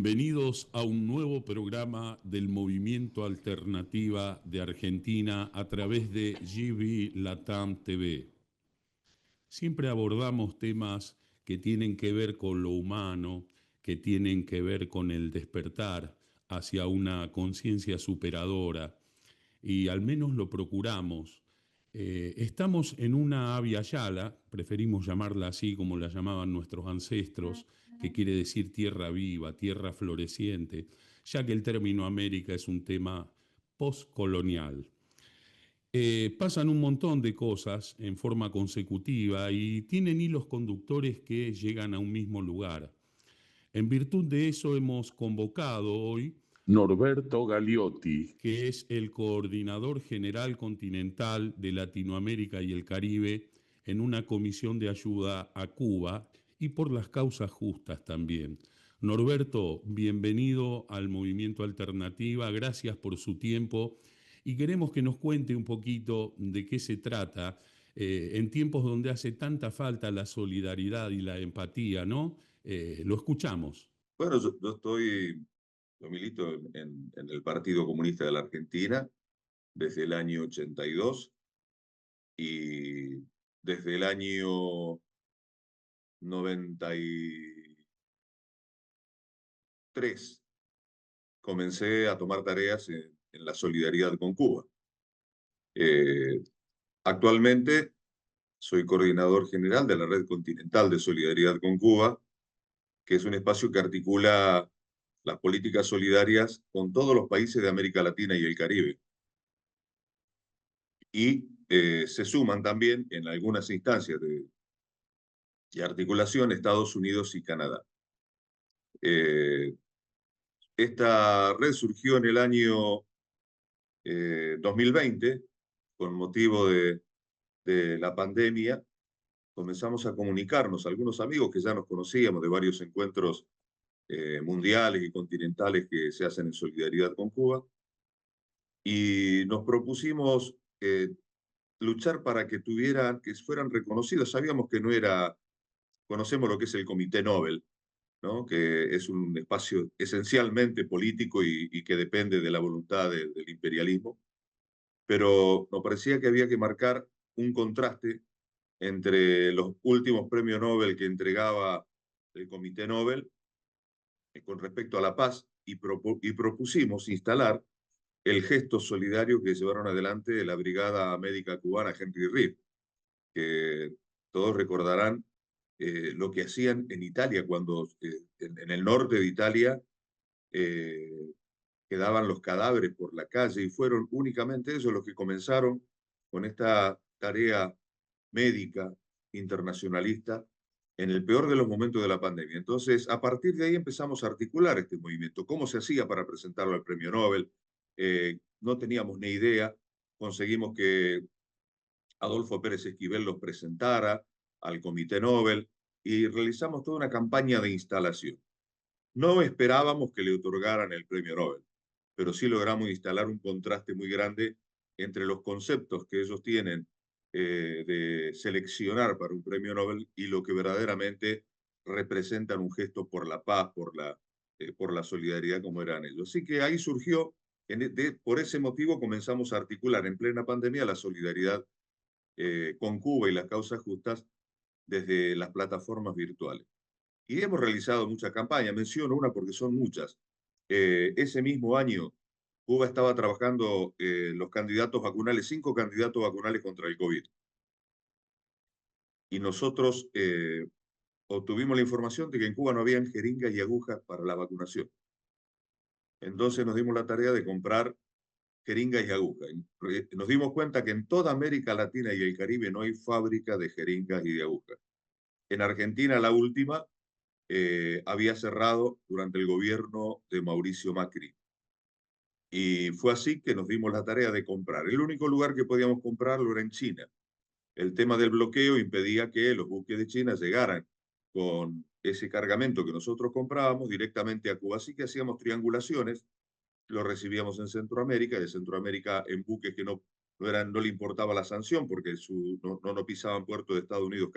Bienvenidos a un nuevo programa del Movimiento Alternativa de Argentina a través de GB Latam TV. Siempre abordamos temas que tienen que ver con lo humano, que tienen que ver con el despertar hacia una conciencia superadora, y al menos lo procuramos. Estamos en una Abya Yala, preferimos llamarla así como la llamaban nuestros ancestros, que quiere decir tierra viva, tierra floreciente, ya que el término América es un tema postcolonial. Pasan un montón de cosas en forma consecutiva y tienen hilos conductores que llegan a un mismo lugar. En virtud de eso hemos convocado hoy Norberto Gagliotti, que es el coordinador general continental de Latinoamérica y el Caribe en una comisión de ayuda a Cuba y por las causas justas también. Norberto, bienvenido al Movimiento Alternativa, gracias por su tiempo y queremos que nos cuente un poquito de qué se trata en tiempos donde hace tanta falta la solidaridad y la empatía, ¿no? Lo escuchamos. Bueno, yo milito en el Partido Comunista de la Argentina desde el año 82 y desde el año 93 comencé a tomar tareas en la solidaridad con Cuba. Eh, Actualmente soy coordinador general de la Red Continental de Solidaridad con Cuba, que es un espacio que articula las políticas solidarias con todos los países de América Latina y el Caribe. Y se suman también en algunas instancias de articulación Estados Unidos y Canadá. Esta red surgió en el año 2020 con motivo de la pandemia. Comenzamos a comunicarnos, algunos amigos que ya nos conocíamos de varios encuentros mundiales y continentales que se hacen en solidaridad con Cuba, y nos propusimos luchar para que fueran reconocidos. Sabíamos que no era, conocemos lo que es el Comité Nobel, ¿no? Que es un espacio esencialmente político y que depende de la voluntad del imperialismo, pero nos parecía que había que marcar un contraste entre los últimos premios Nobel que entregaba el Comité Nobel con respecto a la paz y propusimos instalar el gesto solidario que llevaron adelante la Brigada Médica Cubana Henry Reed, que todos recordarán lo que hacían en Italia, cuando en el norte de Italia eh, quedaban los cadáveres por la calle, y fueron únicamente ellos los que comenzaron con esta tarea médica internacionalista en el peor de los momentos de la pandemia. Entonces, a partir de ahí empezamos a articular este movimiento. ¿Cómo se hacía para presentarlo al premio Nobel? No teníamos ni idea. Conseguimos que Adolfo Pérez Esquivel los presentara al Comité Nobel y realizamos toda una campaña de instalación. No esperábamos que le otorgaran el premio Nobel, pero sí logramos instalar un contraste muy grande entre los conceptos que ellos tienen de seleccionar para un premio Nobel y lo que verdaderamente representan un gesto por la paz, por la solidaridad como eran ellos. Así que ahí surgió, por ese motivo comenzamos a articular en plena pandemia la solidaridad con Cuba y las causas justas desde las plataformas virtuales. Y hemos realizado muchas campañas, menciono una porque son muchas. Ese mismo año, Cuba estaba trabajando los candidatos vacunales, 5 candidatos vacunales contra el COVID. Y nosotros obtuvimos la información de que en Cuba no habían jeringas y agujas para la vacunación. Entonces nos dimos la tarea de comprar jeringas y agujas. Nos dimos cuenta que en toda América Latina y el Caribe no hay fábrica de jeringas y de agujas. En Argentina, la última había cerrado durante el gobierno de Mauricio Macri. Y fue así que nos dimos la tarea de comprar. El único lugar que podíamos comprarlo era en China. El tema del bloqueo impedía que los buques de China llegaran con ese cargamento que nosotros comprábamos directamente a Cuba. Así que hacíamos triangulaciones, lo recibíamos en Centroamérica, y de Centroamérica en buques que no le importaba la sanción porque no pisaban puerto de Estados Unidos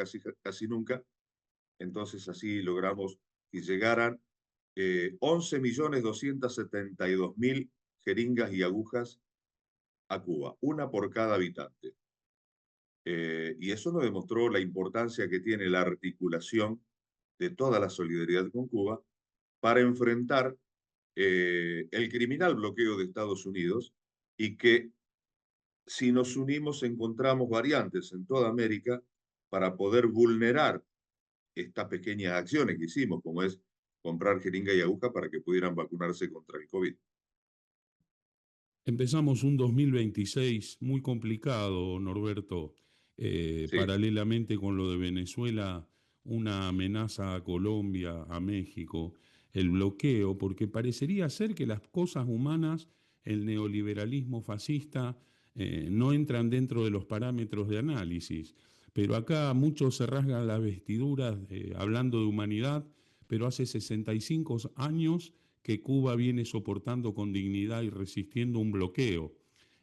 casi nunca. Entonces así logramos que llegaran 11.272.000 jeringas y agujas a Cuba, una por cada habitante. Y eso nos demostró la importancia que tiene la articulación de toda la solidaridad con Cuba para enfrentar el criminal bloqueo de Estados Unidos, y que si nos unimos encontramos variantes en toda América para poder vulnerar estas pequeñas acciones que hicimos, como es comprar jeringa y aguja para que pudieran vacunarse contra el COVID. Empezamos un 2026 muy complicado, Norberto. Sí. Paralelamente con lo de Venezuela, una amenaza a Colombia, a México, el bloqueo, porque parecería ser que las cosas humanas, el neoliberalismo fascista, no entran dentro de los parámetros de análisis. Pero acá muchos se rasgan las vestiduras hablando de humanidad, pero hace 65 años que Cuba viene soportando con dignidad y resistiendo un bloqueo.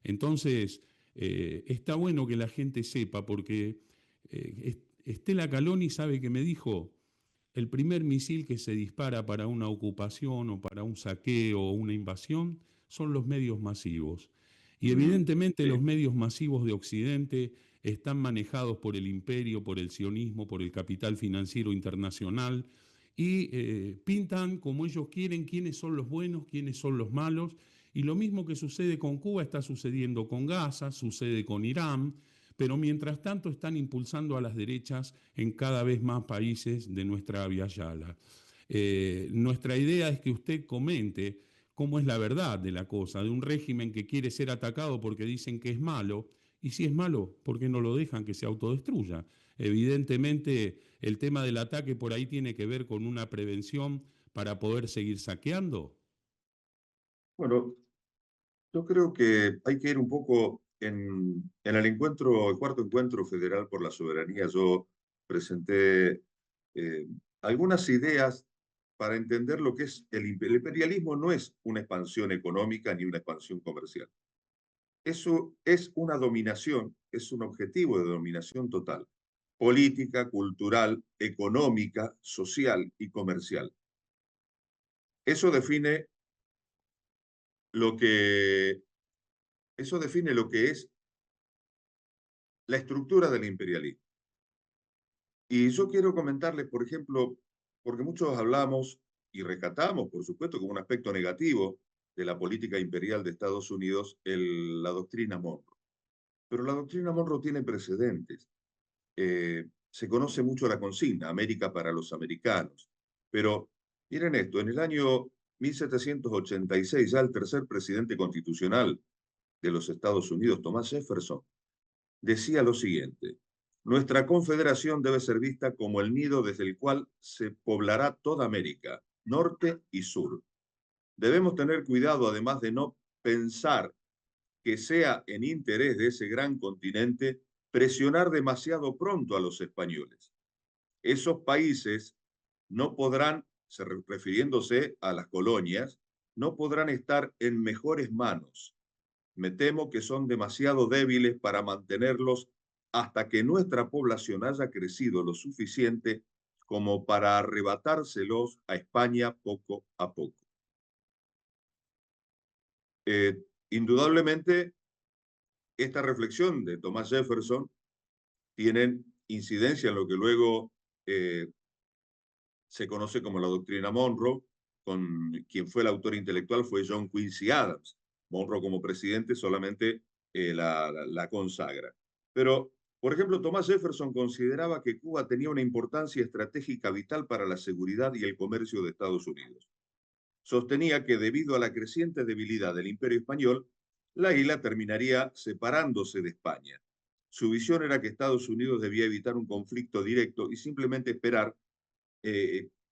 Entonces, está bueno que la gente sepa, porque Estela Caloni sabe que me dijo, el primer misil que se dispara para una ocupación o para un saqueo o una invasión son los medios masivos. Y evidentemente los Sí. medios masivos de Occidente están manejados por el imperio, por el sionismo, por el capital financiero internacional, y pintan como ellos quieren quiénes son los buenos, quiénes son los malos. Y lo mismo que sucede con Cuba está sucediendo con Gaza, sucede con Irán, pero mientras tanto están impulsando a las derechas en cada vez más países de nuestra Via Yala. Nuestra idea es que usted comente cómo es la verdad de la cosa, de un régimen que quiere ser atacado porque dicen que es malo, y si es malo, ¿por qué no lo dejan que se autodestruya? Evidentemente, el tema del ataque por ahí tiene que ver con una prevención para poder seguir saqueando. Bueno, yo creo que hay que ir un poco en el encuentro, el cuarto encuentro federal por la soberanía. Yo presenté algunas ideas para entender lo que es el imperialismo. No es una expansión económica ni una expansión comercial. Eso es una dominación, es un objetivo de dominación total, política, cultural, económica, social y comercial. Eso define lo que, eso define lo que es la estructura del imperialismo. Y yo quiero comentarles, por ejemplo, porque muchos hablamos y rescatamos, por supuesto, como un aspecto negativo de la política imperial de Estados Unidos, la doctrina Monroe. Pero la doctrina Monroe tiene precedentes. Se conoce mucho la consigna, América para los americanos. Pero miren esto, en el año 1786, ya el tercer presidente constitucional de los Estados Unidos, Thomas Jefferson, decía lo siguiente: nuestra confederación debe ser vista como el nido desde el cual se poblará toda América, norte y sur. Debemos tener cuidado, además, de no pensar que sea en interés de ese gran continente presionar demasiado pronto a los españoles. Esos países no podrán, refiriéndose a las colonias, no podrán estar en mejores manos. Me temo que son demasiado débiles para mantenerlos hasta que nuestra población haya crecido lo suficiente como para arrebatárselos a España poco a poco. Indudablemente, esta reflexión de Thomas Jefferson tiene incidencia en lo que luego se conoce como la doctrina Monroe. Con quien fue el autor intelectual fue John Quincy Adams. Monroe como presidente solamente la consagra. Pero, por ejemplo, Thomas Jefferson consideraba que Cuba tenía una importancia estratégica vital para la seguridad y el comercio de Estados Unidos. Sostenía que debido a la creciente debilidad del Imperio Español, la isla terminaría separándose de España. Su visión era que Estados Unidos debía evitar un conflicto directo y simplemente esperar.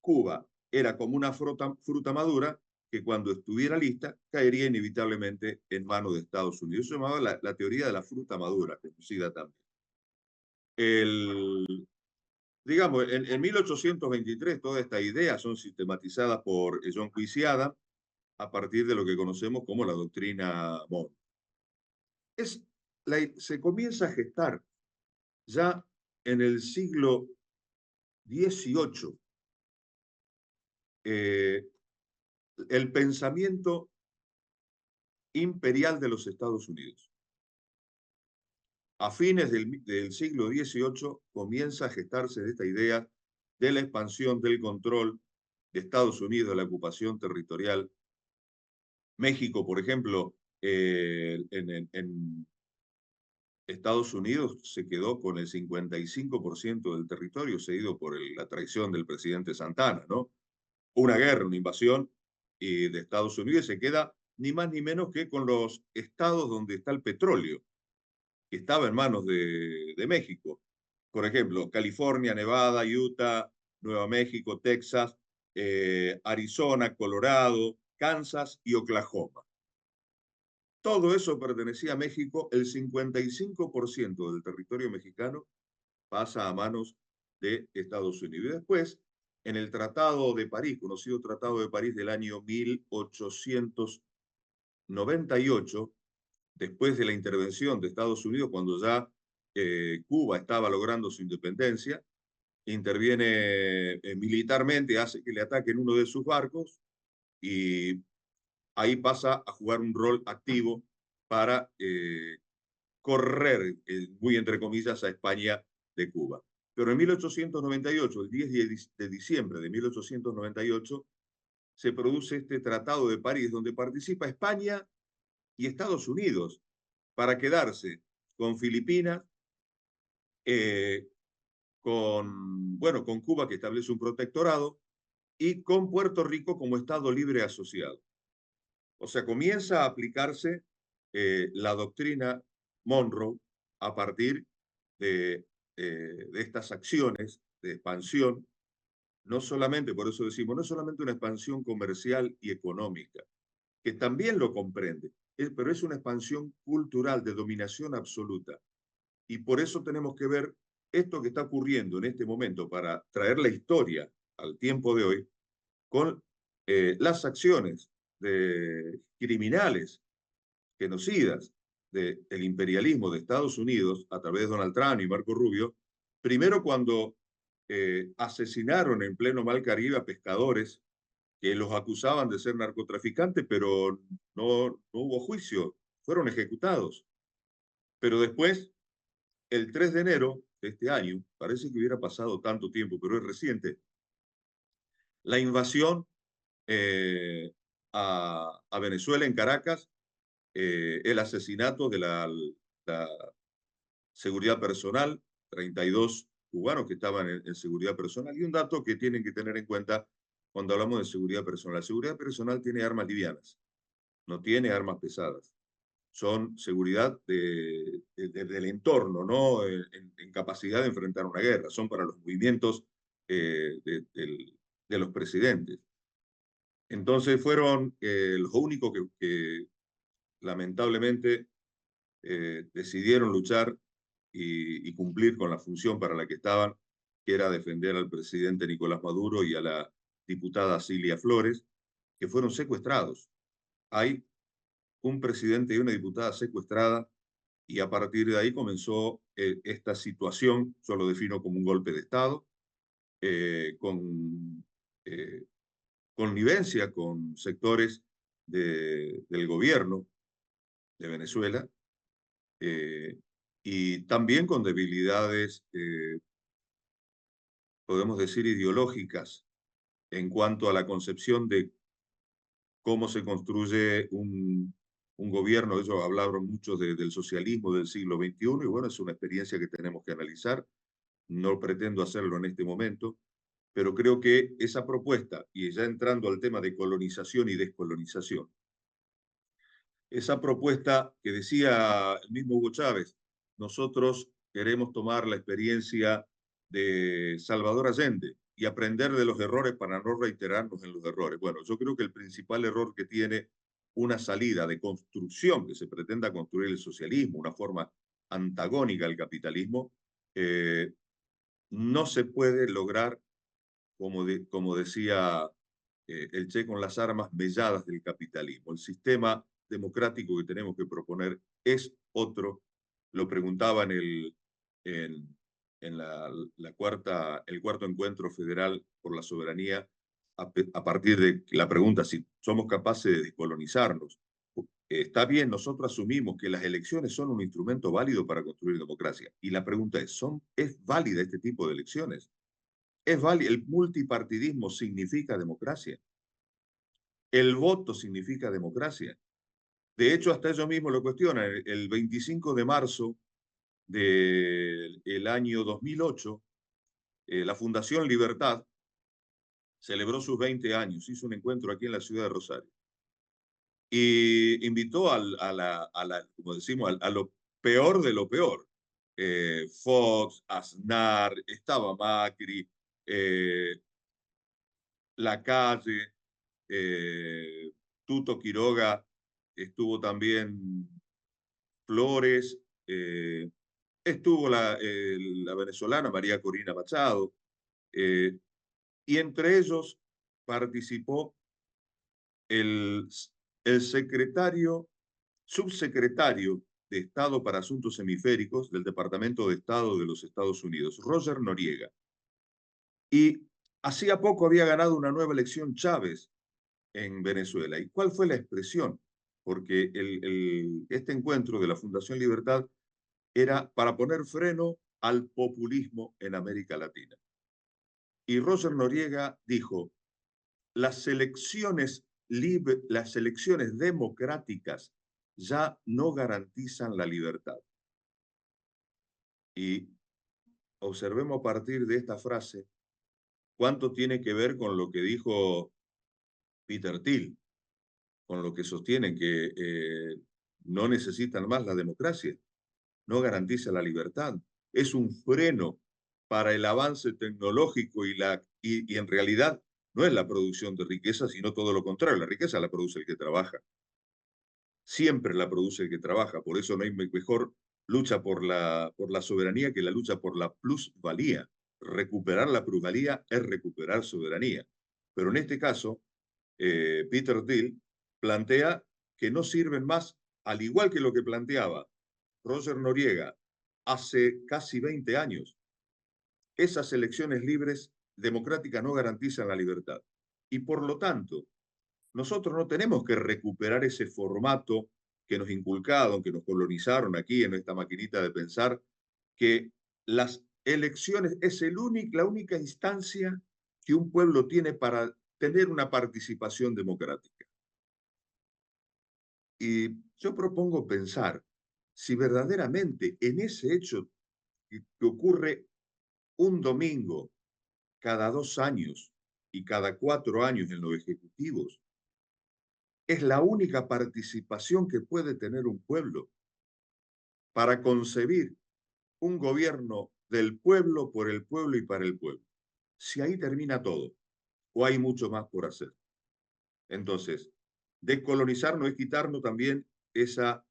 Cuba era como una fruta madura que cuando estuviera lista caería inevitablemente en manos de Estados Unidos. Eso se llamaba la teoría de la fruta madura, conocida también. Digamos, en 1823 todas estas ideas son sistematizadas por John Quincy Adams a partir de lo que conocemos como la doctrina Monroe. Se comienza a gestar ya en el siglo XVIII el pensamiento imperial de los Estados Unidos. A fines del siglo XVIII comienza a gestarse esta idea de la expansión del control de Estados Unidos, de la ocupación territorial. México, por ejemplo, en Estados Unidos se quedó con el 55% del territorio cedido por la traición del presidente Santana, ¿no? Una guerra, una invasión y de Estados Unidos se queda ni más ni menos que con los estados donde está el petróleo, que estaba en manos de México. Por ejemplo, California, Nevada, Utah, Nueva México, Texas, Arizona, Colorado, Kansas y Oklahoma. Todo eso pertenecía a México. El 55% del territorio mexicano pasa a manos de Estados Unidos. Y después, en el Tratado de París, conocido Tratado de París del año 1898, después de la intervención de Estados Unidos, cuando ya Cuba estaba logrando su independencia, interviene militarmente, hace que le ataquen uno de sus barcos y ahí pasa a jugar un rol activo para correr, muy entre comillas, a España de Cuba. Pero en 1898, el 10 de diciembre de 1898, se produce este Tratado de París, donde participa España y Estados Unidos para quedarse con Filipinas, con Cuba, que establece un protectorado, y con Puerto Rico como Estado libre asociado. O sea, comienza a aplicarse la doctrina Monroe a partir de estas acciones de expansión, no solamente, por eso decimos, no es solamente una expansión comercial y económica, que también lo comprende, pero es una expansión cultural de dominación absoluta. Y por eso tenemos que ver esto que está ocurriendo en este momento para traer la historia al tiempo de hoy con las acciones de criminales, genocidas del imperialismo de Estados Unidos a través de Donald Trump y Marco Rubio, primero cuando asesinaron en pleno Mar Caribe a pescadores que los acusaban de ser narcotraficantes, pero no hubo juicio, fueron ejecutados. Pero después, el 3 de enero de este año, parece que hubiera pasado tanto tiempo, pero es reciente, la invasión a Venezuela en Caracas, el asesinato de la seguridad personal, 32 cubanos que estaban en seguridad personal. Y un dato que tienen que tener en cuenta cuando hablamos de seguridad personal. La seguridad personal tiene armas livianas, no tiene armas pesadas. Son seguridad del entorno, ¿no? En capacidad de enfrentar una guerra. Son para los movimientos de los presidentes. Entonces fueron los únicos que lamentablemente decidieron luchar y cumplir con la función para la que estaban, que era defender al presidente Nicolás Maduro y a la diputada Cilia Flores, que fueron secuestrados. Hay un presidente y una diputada secuestrada y a partir de ahí comenzó esta situación, yo lo defino como un golpe de Estado, con connivencia con sectores del gobierno de Venezuela, y también con debilidades, podemos decir, ideológicas en cuanto a la concepción de cómo se construye un gobierno. Ellos hablaron mucho del socialismo del siglo XXI y bueno, es una experiencia que tenemos que analizar. No pretendo hacerlo en este momento, pero creo que esa propuesta, y ya entrando al tema de colonización y descolonización, esa propuesta que decía el mismo Hugo Chávez, nosotros queremos tomar la experiencia de Salvador Allende y aprender de los errores para no reiterarnos en los errores. Bueno, yo creo que el principal error que tiene una salida de construcción, que se pretenda construir el socialismo, una forma antagónica al capitalismo, no se puede lograr, como decía el Che, con las armas melladas del capitalismo. El sistema democrático que tenemos que proponer es otro. Lo preguntaba en el cuarto encuentro federal por la soberanía a partir de la pregunta si somos capaces de descolonizarnos. Está bien, nosotros asumimos que las elecciones son un instrumento válido para construir democracia. Y la pregunta ¿es válida este tipo de elecciones? ¿Es válido? ¿El multipartidismo significa democracia? ¿El voto significa democracia? De hecho, hasta ellos mismos lo cuestionan. El 25 de marzo del año 2008, la Fundación Libertad celebró sus 20 años, hizo un encuentro aquí en la ciudad de Rosario y invitó como decimos, a lo peor de lo peor. Fox, Aznar, estaba Macri, Lacalle, Tuto Quiroga, estuvo también Flores, estuvo la venezolana María Corina Machado, eh, y entre ellos participó el, el subsecretario de Estado para Asuntos Hemisféricos del Departamento de Estado de los Estados Unidos, Roger Noriega. Y hacía poco había ganado una nueva elección Chávez en Venezuela. ¿Y cuál fue la expresión? Porque este encuentro de la Fundación Libertad era para poner freno al populismo en América Latina. Y Roger Noriega dijo, las elecciones democráticas ya no garantizan la libertad. Y observemos a partir de esta frase cuánto tiene que ver con lo que dijo Peter Thiel, con lo que sostienen que no necesitan más la democracia, no garantiza la libertad, es un freno para el avance tecnológico y en realidad no es la producción de riqueza, sino todo lo contrario, la riqueza la produce el que trabaja. Siempre la produce el que trabaja, por eso no hay mejor lucha por la soberanía que la lucha por la plusvalía. Recuperar la plusvalía es recuperar soberanía. Pero en este caso, Peter Thiel plantea que no sirven más, al igual que lo que planteaba Roger Noriega hace casi 20 años. Esas elecciones libres democráticas no garantizan la libertad. Y por lo tanto, nosotros no tenemos que recuperar ese formato que nos inculcaron, que nos colonizaron aquí en esta maquinita de pensar, que las elecciones es la única instancia que un pueblo tiene para tener una participación democrática. Y yo propongo pensar si verdaderamente en ese hecho que ocurre un domingo cada 2 años y cada 4 años en los ejecutivos, es la única participación que puede tener un pueblo para concebir un gobierno del pueblo, por el pueblo y para el pueblo. Si ahí termina todo, o hay mucho más por hacer. Entonces, descolonizar no es quitarnos también esa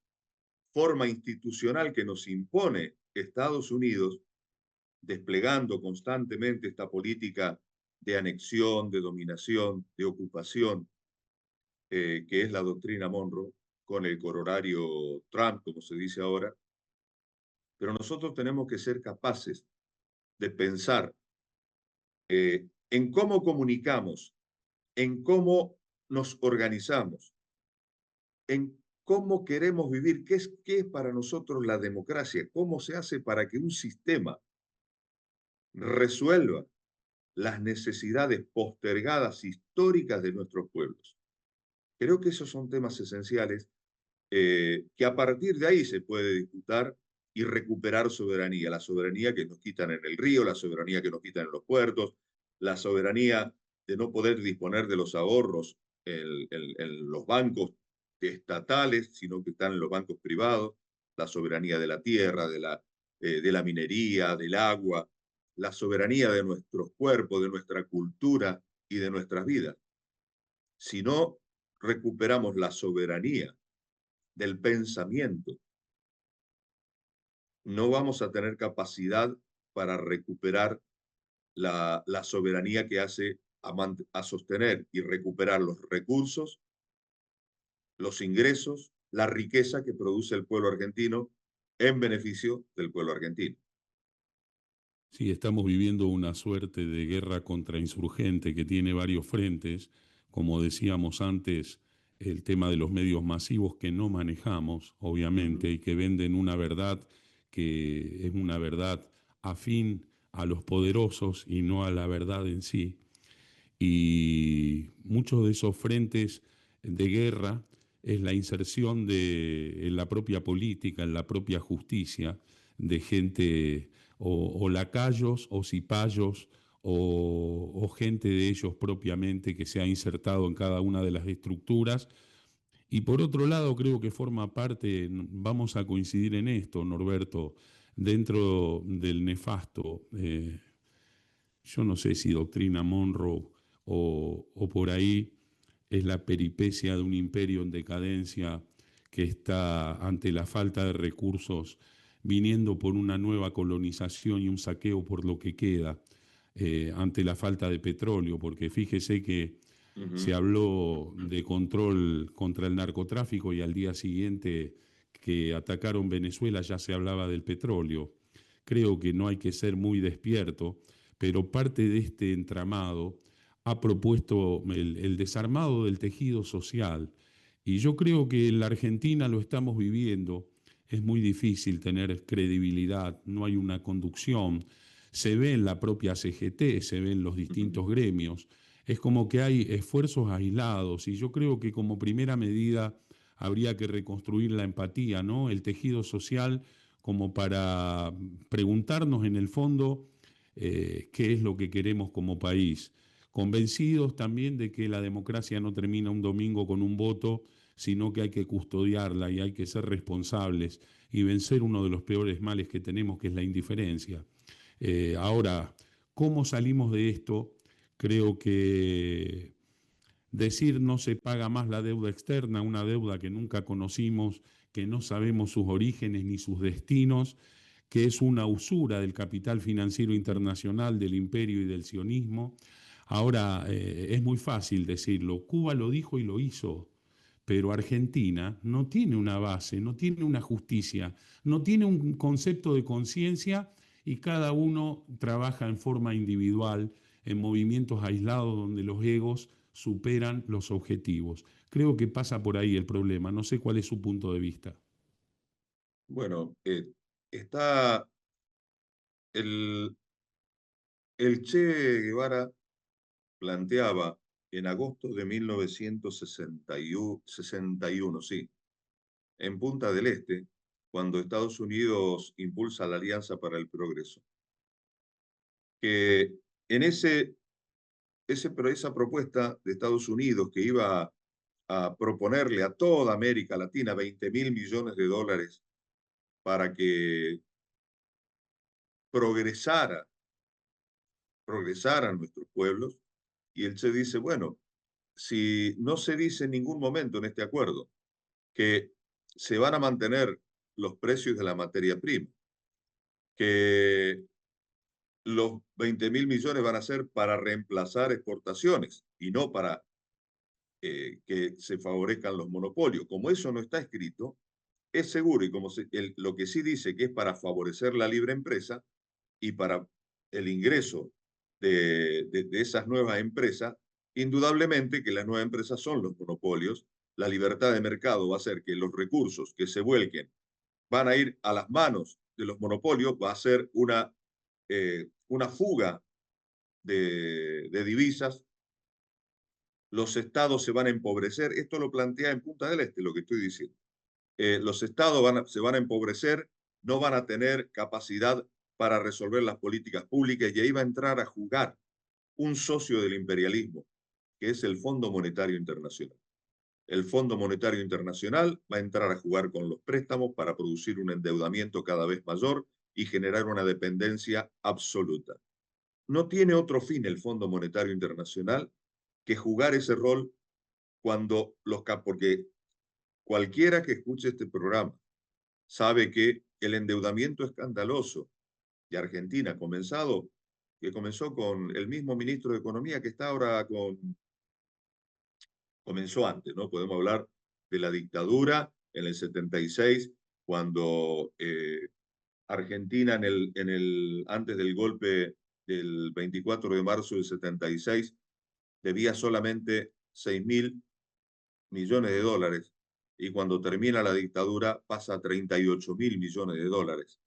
forma institucional que nos impone Estados Unidos, desplegando constantemente esta política de anexión, de dominación, de ocupación, que es la doctrina Monroe, con el corolario Trump, como se dice ahora. Pero nosotros tenemos que ser capaces de pensar en cómo comunicamos, en cómo nos organizamos, en cómo queremos vivir, qué es para nosotros la democracia, cómo se hace para que un sistema resuelva las necesidades postergadas históricas de nuestros pueblos. Creo que esos son temas esenciales que a partir de ahí se puede disputar y recuperar soberanía, la soberanía que nos quitan en el río, la soberanía que nos quitan en los puertos, la soberanía de no poder disponer de los ahorros en los bancos estatales, sino que están en los bancos privados, la soberanía de la tierra, de la minería, del agua, la soberanía de nuestros cuerpos, de nuestra cultura y de nuestras vidas. Si no recuperamos la soberanía del pensamiento, no vamos a tener capacidad para recuperar la soberanía que hace a sostener y recuperar los recursos, los ingresos, la riqueza que produce el pueblo argentino en beneficio del pueblo argentino. Sí, estamos viviendo una suerte de guerra contrainsurgente que tiene varios frentes, como decíamos antes, el tema de los medios masivos que no manejamos, Ujú. obviamente, y que venden una verdad que es una verdad afín a los poderosos y no a la verdad en sí. Y muchos de esos frentes de guerra es la inserción en la propia política, en la propia justicia, de gente o lacayos o cipayos o gente de ellos propiamente que se ha insertado en cada una de las estructuras. Y por otro lado, creo que forma parte, vamos a coincidir en esto, Norberto, dentro del nefasto yo no sé si doctrina Monroe o por ahí es la peripecia de un imperio en decadencia que está ante la falta de recursos, viniendo por una nueva colonización y un saqueo por lo que queda, ante la falta de petróleo, porque fíjese que se Ujú. habló de control contra el narcotráfico y al día siguiente que atacaron Venezuela ya se hablaba del petróleo. Creo que no hay que ser muy despierto, pero parte de este entramado ha propuesto el desarmado del tejido social. Y yo creo que en la Argentina lo estamos viviendo. Es muy difícil tener credibilidad, no hay una conducción. Se ve en la propia CGT, se ve en los distintos gremios. Es como que hay esfuerzos aislados y yo creo que como primera medida habría que reconstruir la empatía, ¿no? El tejido social como para preguntarnos en el fondo qué es lo que queremos como país. Convencidos también de que la democracia no termina un domingo con un voto, sino que hay que custodiarla y hay que ser responsables y vencer uno de los peores males que tenemos, que es la indiferencia. Ahora, ¿cómo salimos de esto? Creo que decir no se paga más la deuda externa, una deuda que nunca conocimos, que no sabemos sus orígenes ni sus destinos, que es una usura del capital financiero internacional, del imperio y del sionismo. Ahora, es muy fácil decirlo, Cuba lo dijo y lo hizo, pero Argentina no tiene una base, no tiene una justicia, no tiene un concepto de conciencia y cada uno trabaja en forma individual, en movimientos aislados donde los egos superan los objetivos. Creo que pasa por ahí el problema, no sé cuál es su punto de vista. Bueno, está el, el Che Guevara planteaba en agosto de 1961, sí, en Punta del Este, cuando Estados Unidos impulsa la Alianza para el Progreso, que en esa propuesta de Estados Unidos que iba a proponerle a toda América Latina 20.000 millones de dólares para que progresara, progresaran nuestros pueblos, y él se dice, bueno, si no se dice en ningún momento en este acuerdo que se van a mantener los precios de la materia prima, que los 20.000 millones van a ser para reemplazar exportaciones y no para que se favorezcan los monopolios. Como eso no está escrito, es seguro y como lo que sí dice que es para favorecer la libre empresa y para el ingreso de esas nuevas empresas, indudablemente que las nuevas empresas son los monopolios. La libertad de mercado va a hacer que los recursos que se vuelquen van a ir a las manos de los monopolios, va a ser una fuga de divisas, los estados se van a empobrecer. Esto lo plantea en Punta del Este, lo que estoy diciendo. Los estados se van a empobrecer, no van a tener capacidad para resolver las políticas públicas y ahí va a entrar a jugar un socio del imperialismo, que es el Fondo Monetario Internacional. El Fondo Monetario Internacional va a entrar a jugar con los préstamos para producir un endeudamiento cada vez mayor y generar una dependencia absoluta. No tiene otro fin el Fondo Monetario Internacional que jugar ese rol cuando porque cualquiera que escuche este programa sabe que el endeudamiento escandaloso de Argentina que comenzó con el mismo ministro de Economía que está ahora comenzó antes, ¿no? Podemos hablar de la dictadura en el 76, cuando Argentina antes del golpe del 24 de marzo del 76 debía solamente 6.000 millones de dólares y cuando termina la dictadura pasa a 38.000 millones de dólares.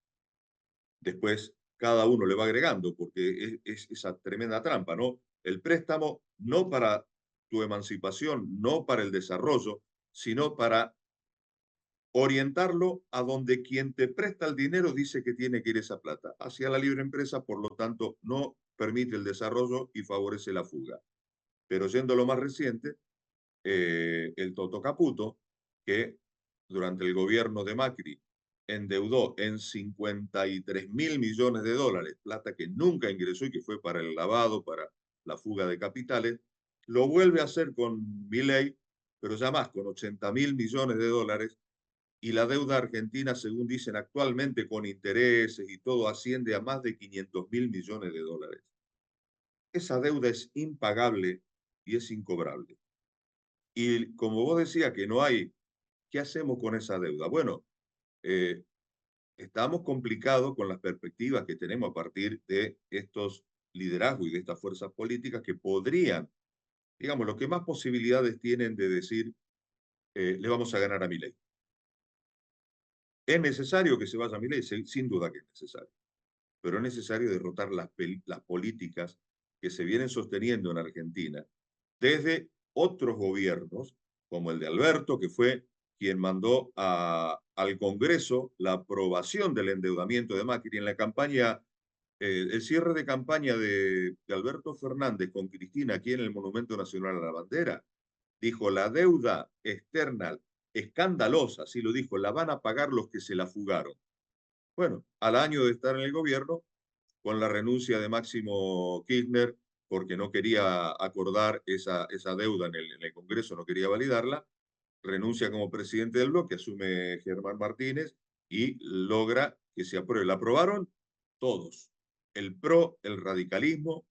Después cada uno le va agregando porque es esa tremenda trampa, ¿no? El préstamo no para tu emancipación, no para el desarrollo, sino para orientarlo a donde quien te presta el dinero dice que tiene que ir esa plata, hacia la libre empresa, por lo tanto, no permite el desarrollo y favorece la fuga. Pero yendo a lo más reciente, el Toto Caputo, que durante el gobierno de Macri endeudó en 53.000 millones de dólares, plata que nunca ingresó y que fue para el lavado, para la fuga de capitales, lo vuelve a hacer con Milei, pero ya más, con 80.000 millones de dólares, y la deuda argentina, según dicen actualmente, con intereses y todo, asciende a más de 500.000 millones de dólares. Esa deuda es impagable y es incobrable. Y como vos decías que no hay, ¿qué hacemos con esa deuda? Bueno, eh, estamos complicados con las perspectivas que tenemos a partir de estos liderazgos y de estas fuerzas políticas que podrían, digamos, los que más posibilidades tienen de decir, le vamos a ganar a Milei. ¿Es necesario que se vaya a Milei? Sin duda que es necesario. Pero es necesario derrotar las políticas que se vienen sosteniendo en Argentina desde otros gobiernos, como el de Alberto, que fue quien mandó al Congreso la aprobación del endeudamiento de Macri en la campaña, el cierre de campaña de Alberto Fernández con Cristina aquí en el Monumento Nacional a la Bandera. Dijo, la deuda externa escandalosa, así lo dijo, la van a pagar los que se la fugaron. Bueno, al año de estar en el gobierno, con la renuncia de Máximo Kirchner, porque no quería acordar esa deuda en el Congreso, no quería validarla, renuncia como presidente del bloque, asume Germán Martínez y logra que se apruebe. La aprobaron todos, el PRO, el radicalismo,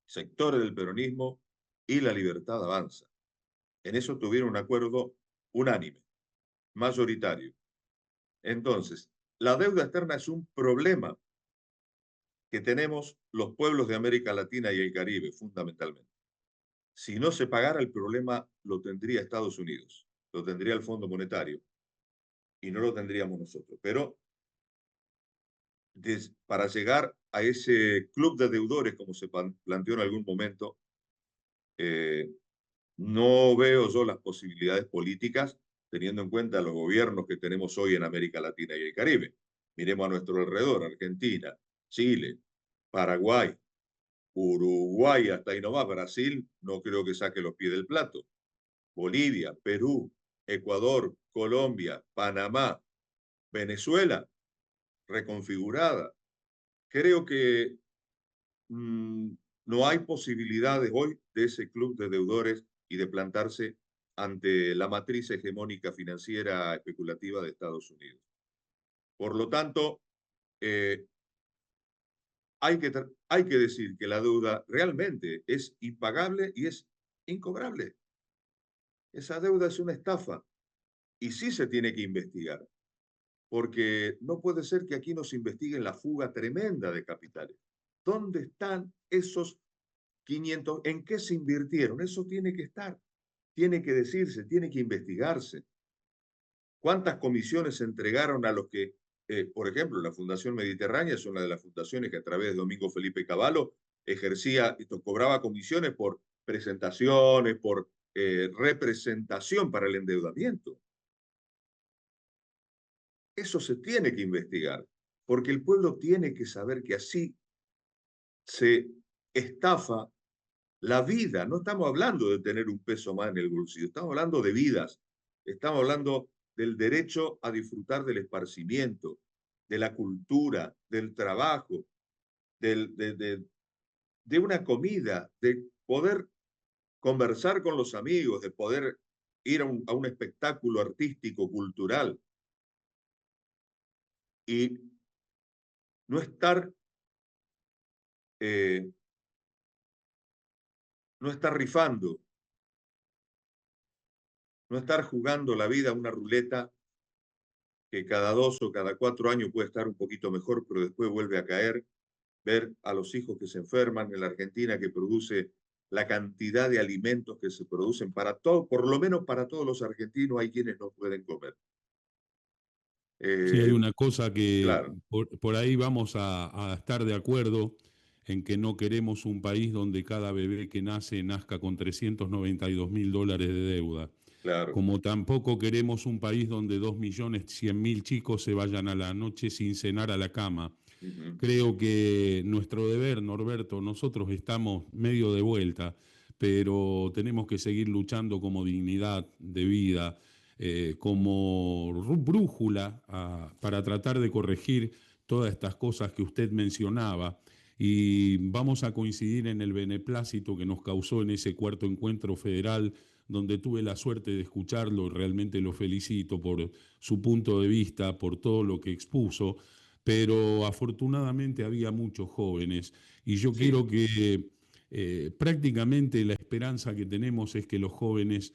sectores del peronismo y la Libertad Avanza. En eso tuvieron un acuerdo unánime, mayoritario. Entonces, la deuda externa es un problema que tenemos los pueblos de América Latina y el Caribe, fundamentalmente. Si no se pagara el problema, lo tendría Estados Unidos, lo tendría el Fondo Monetario y no lo tendríamos nosotros. Pero para llegar a ese club de deudores, como se planteó en algún momento, eh, no veo yo las posibilidades políticas teniendo en cuenta los gobiernos que tenemos hoy en América Latina y el Caribe. Miremos a nuestro alrededor, Argentina, Chile, Paraguay, Uruguay, hasta ahí nomás, Brasil, no creo que saque los pies del plato. Bolivia, Perú, Ecuador, Colombia, Panamá, Venezuela, reconfigurada. Creo que no hay posibilidades hoy de ese club de deudores y de plantarse ante la matriz hegemónica financiera especulativa de Estados Unidos. Por lo tanto, eh, hay que decir que la deuda realmente es impagable y es incobrable. Esa deuda es una estafa y sí se tiene que investigar, porque no puede ser que aquí nos investiguen la fuga tremenda de capitales. ¿Dónde están esos 500? ¿En qué se invirtieron? Eso tiene que estar, tiene que decirse, tiene que investigarse. ¿Cuántas comisiones se entregaron a los que, por ejemplo, la Fundación Mediterránea es una de las fundaciones que a través de Domingo Felipe Cavallo ejercía, cobraba comisiones por presentaciones, por representación para el endeudamiento? Eso se tiene que investigar, porque el pueblo tiene que saber que así se estafa la vida. No estamos hablando de tener un peso más en el bolsillo, estamos hablando de vidas, estamos hablando del derecho a disfrutar del esparcimiento, de la cultura, del trabajo, de una comida, de poder conversar con los amigos, de poder ir a un espectáculo artístico, cultural, y no estar, eh, no estar rifando, no estar jugando la vida a una ruleta que cada 2 o cada 4 años puede estar un poquito mejor, pero después vuelve a caer. Ver a los hijos que se enferman en la Argentina, que produce la cantidad de alimentos que se producen para todo, por lo menos para todos los argentinos, hay quienes no pueden comer. Sí, hay Eh, una cosa que claro, por ahí vamos a estar de acuerdo en que no queremos un país donde cada bebé que nace nazca con $392.000 de deuda, claro. como tampoco queremos un país donde 2.100.000 chicos se vayan a la noche sin cenar a la cama. Ujú. Creo que nuestro deber, Norberto, nosotros estamos medio de vuelta, pero tenemos que seguir luchando como dignidad de vida, como brújula para tratar de corregir todas estas cosas que usted mencionaba. Y vamos a coincidir en el beneplácito que nos causó en ese cuarto encuentro federal, donde tuve la suerte de escucharlo. Realmente lo felicito por su punto de vista, por todo lo que expuso, pero afortunadamente había muchos jóvenes y yo Sí, quiero que prácticamente la esperanza que tenemos es que los jóvenes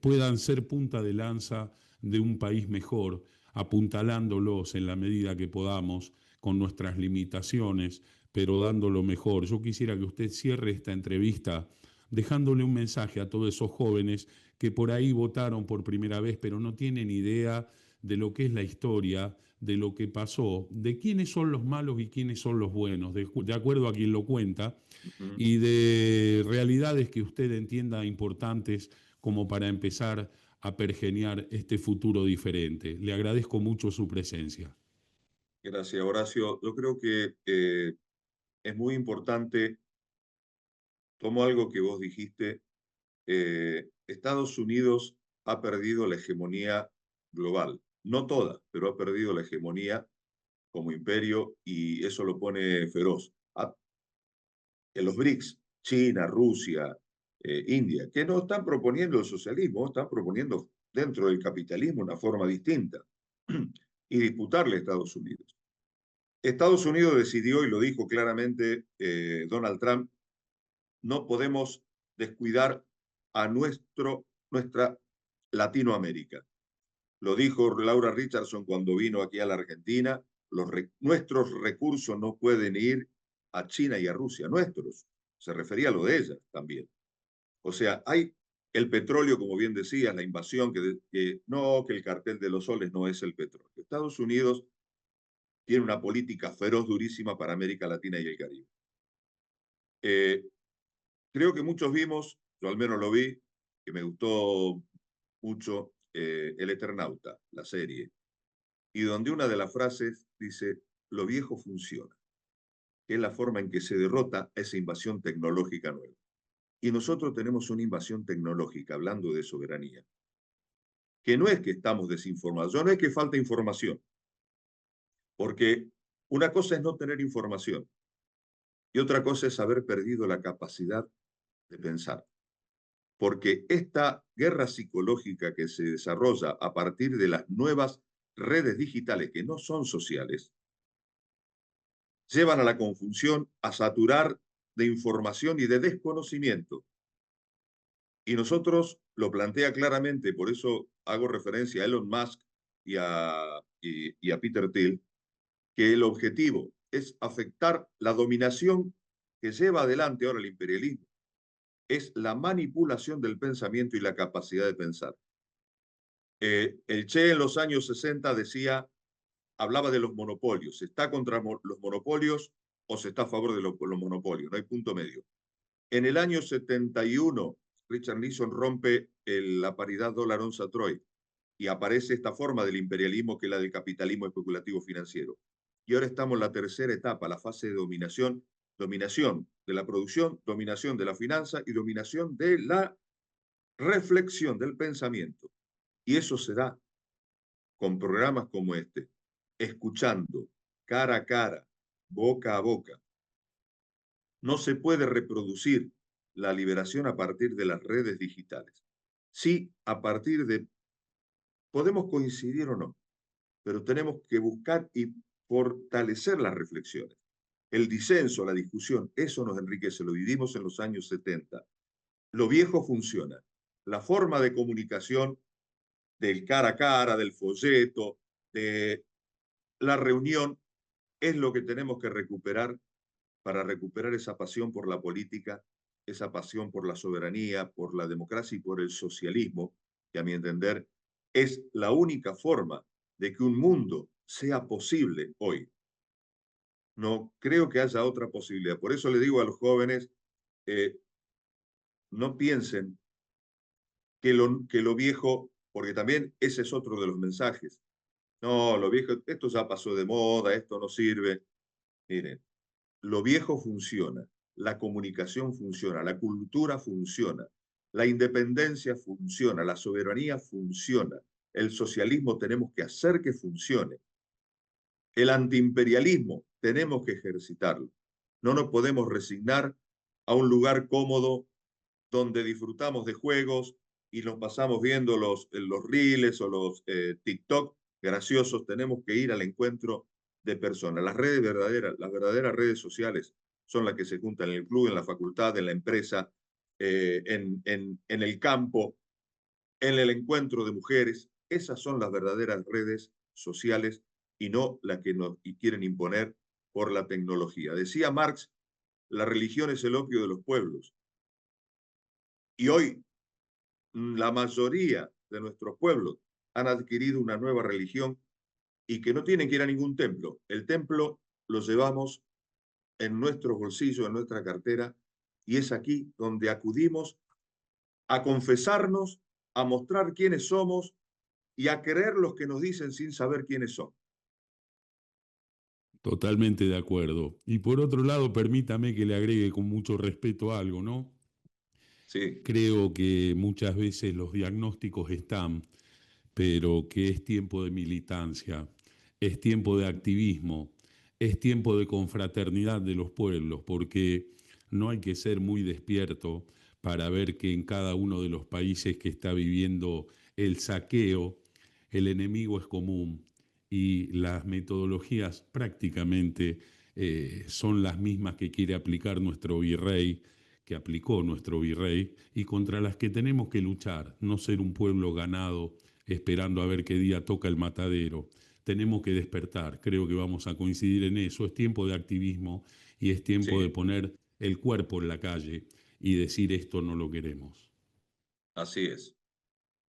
puedan ser punta de lanza de un país mejor, apuntalándolos en la medida que podamos, con nuestras limitaciones, pero dándolo mejor. Yo quisiera que usted cierre esta entrevista dejándole un mensaje a todos esos jóvenes que por ahí votaron por primera vez, pero no tienen idea de lo que es la historia, de lo que pasó, de quiénes son los malos y quiénes son los buenos, de acuerdo a quien lo cuenta, ujú. y de realidades que usted entienda importantes como para empezar a pergeniar este futuro diferente. Le agradezco mucho su presencia. Gracias, Horacio. Yo creo que es muy importante, tomo algo que vos dijiste, Estados Unidos ha perdido la hegemonía global. No toda, pero ha perdido la hegemonía como imperio y eso lo pone feroz. En los BRICS, China, Rusia, India, que no están proponiendo el socialismo, están proponiendo dentro del capitalismo una forma distinta y disputarle a Estados Unidos. Estados Unidos decidió, y lo dijo claramente Donald Trump, no podemos descuidar a nuestra Latinoamérica. Lo dijo Laura Richardson cuando vino aquí a la Argentina, nuestros recursos no pueden ir a China y a Rusia, nuestros. Se refería a lo de ella también. O sea, hay el petróleo, como bien decías, la invasión, que el cartel de los soles no es el petróleo. Estados Unidos tiene una política feroz, durísima para América Latina y el Caribe. Eh, Creo que muchos vimos, yo al menos lo vi, que me gustó mucho, El Eternauta, la serie, y donde una de las frases dice, lo viejo funciona, que es la forma en que se derrota esa invasión tecnológica nueva. Y nosotros tenemos una invasión tecnológica, hablando de soberanía, que no es que estamos desinformados, no es que falta información, porque una cosa es no tener información y otra cosa es haber perdido la capacidad de pensar. Porque esta guerra psicológica que se desarrolla a partir de las nuevas redes digitales que no son sociales, llevan a la confusión, a saturar de información y de desconocimiento. Y nosotros lo plantea claramente, por eso hago referencia a Elon Musk y a Peter Thiel, que el objetivo es afectar la dominación que lleva adelante ahora el imperialismo, es la manipulación del pensamiento y la capacidad de pensar. El Che en los años 60 decía, hablaba de los monopolios, ¿se está contra los monopolios o se está a favor de los monopolios? No hay punto medio. En el año 71, Richard Nixon rompe la paridad dólar-onza-troy y aparece esta forma del imperialismo que es la del capitalismo especulativo financiero. Y ahora estamos en la tercera etapa, la fase de dominación, dominación de la producción, dominación de la finanza y dominación de la reflexión del pensamiento. Y eso se da con programas como este, escuchando cara a cara, boca a boca. No se puede reproducir la liberación a partir de las redes digitales. Sí, a partir de, podemos coincidir o no, pero tenemos que buscar y fortalecer las reflexiones. El disenso, la discusión, eso nos enriquece, lo vivimos en los años 70. Lo viejo funciona. La forma de comunicación del cara a cara, del folleto, La reunión es lo que tenemos que recuperar para recuperar esa pasión por la política, esa pasión por la soberanía, por la democracia y por el socialismo, que a mi entender es la única forma de que un mundo sea posible hoy. No creo que haya otra posibilidad. Por eso le digo a los jóvenes, eh, no piensen que lo viejo, porque también ese es otro de los mensajes. No, lo viejo, esto ya pasó de moda, esto no sirve. Miren, lo viejo funciona, la comunicación funciona, la cultura funciona, la independencia funciona, la soberanía funciona, el socialismo tenemos que hacer que funcione, el antiimperialismo tenemos que ejercitarlo. No nos podemos resignar a un lugar cómodo donde disfrutamos de juegos y nos pasamos viendo los reels o los TikTok graciosos. Tenemos que ir al encuentro de personas. Las verdaderas redes sociales son las que se juntan en el club, en la facultad, en la empresa, en el campo, en el encuentro de mujeres. Esas son las verdaderas redes sociales y no las que nos quieren imponer por la tecnología. Decía Marx, la religión es el opio de los pueblos. Y hoy la mayoría de nuestros pueblos han adquirido una nueva religión y que no tienen que ir a ningún templo. El templo lo llevamos en nuestros bolsillos, en nuestra cartera, y es aquí donde acudimos a confesarnos, a mostrar quiénes somos y a creer los que nos dicen sin saber quiénes son. Totalmente de acuerdo. Y por otro lado, permítame que le agregue con mucho respeto algo, ¿no? Sí, Creo que muchas veces los diagnósticos están, pero que es tiempo de militancia, es tiempo de activismo, es tiempo de confraternidad de los pueblos, porque no hay que ser muy despierto para ver que en cada uno de los países que está viviendo el saqueo, el enemigo es común y las metodologías prácticamente son las mismas que quiere aplicar nuestro virrey, que aplicó nuestro virrey, y contra las que tenemos que luchar, no ser un pueblo ganado esperando a ver qué día toca el matadero. Tenemos que despertar, creo que vamos a coincidir en eso. Es tiempo de activismo y es tiempo de sí, poner el cuerpo en la calle y decir esto no lo queremos. así es.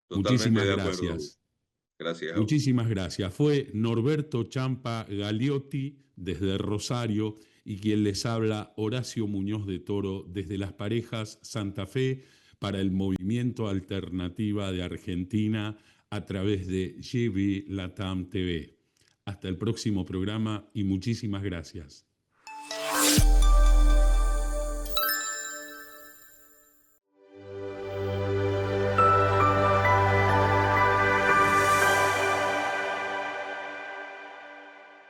Totalmente Muchísimas de acuerdo. gracias. Gracias. Muchísimas gracias. Fue Norberto Champa Galiotti desde Rosario y quien les habla Horacio Muñoz de Toro desde Las Parejas Santa Fe para el Movimiento Alternativa de Argentina a través de GB Latam TV. Hasta el próximo programa y muchísimas gracias.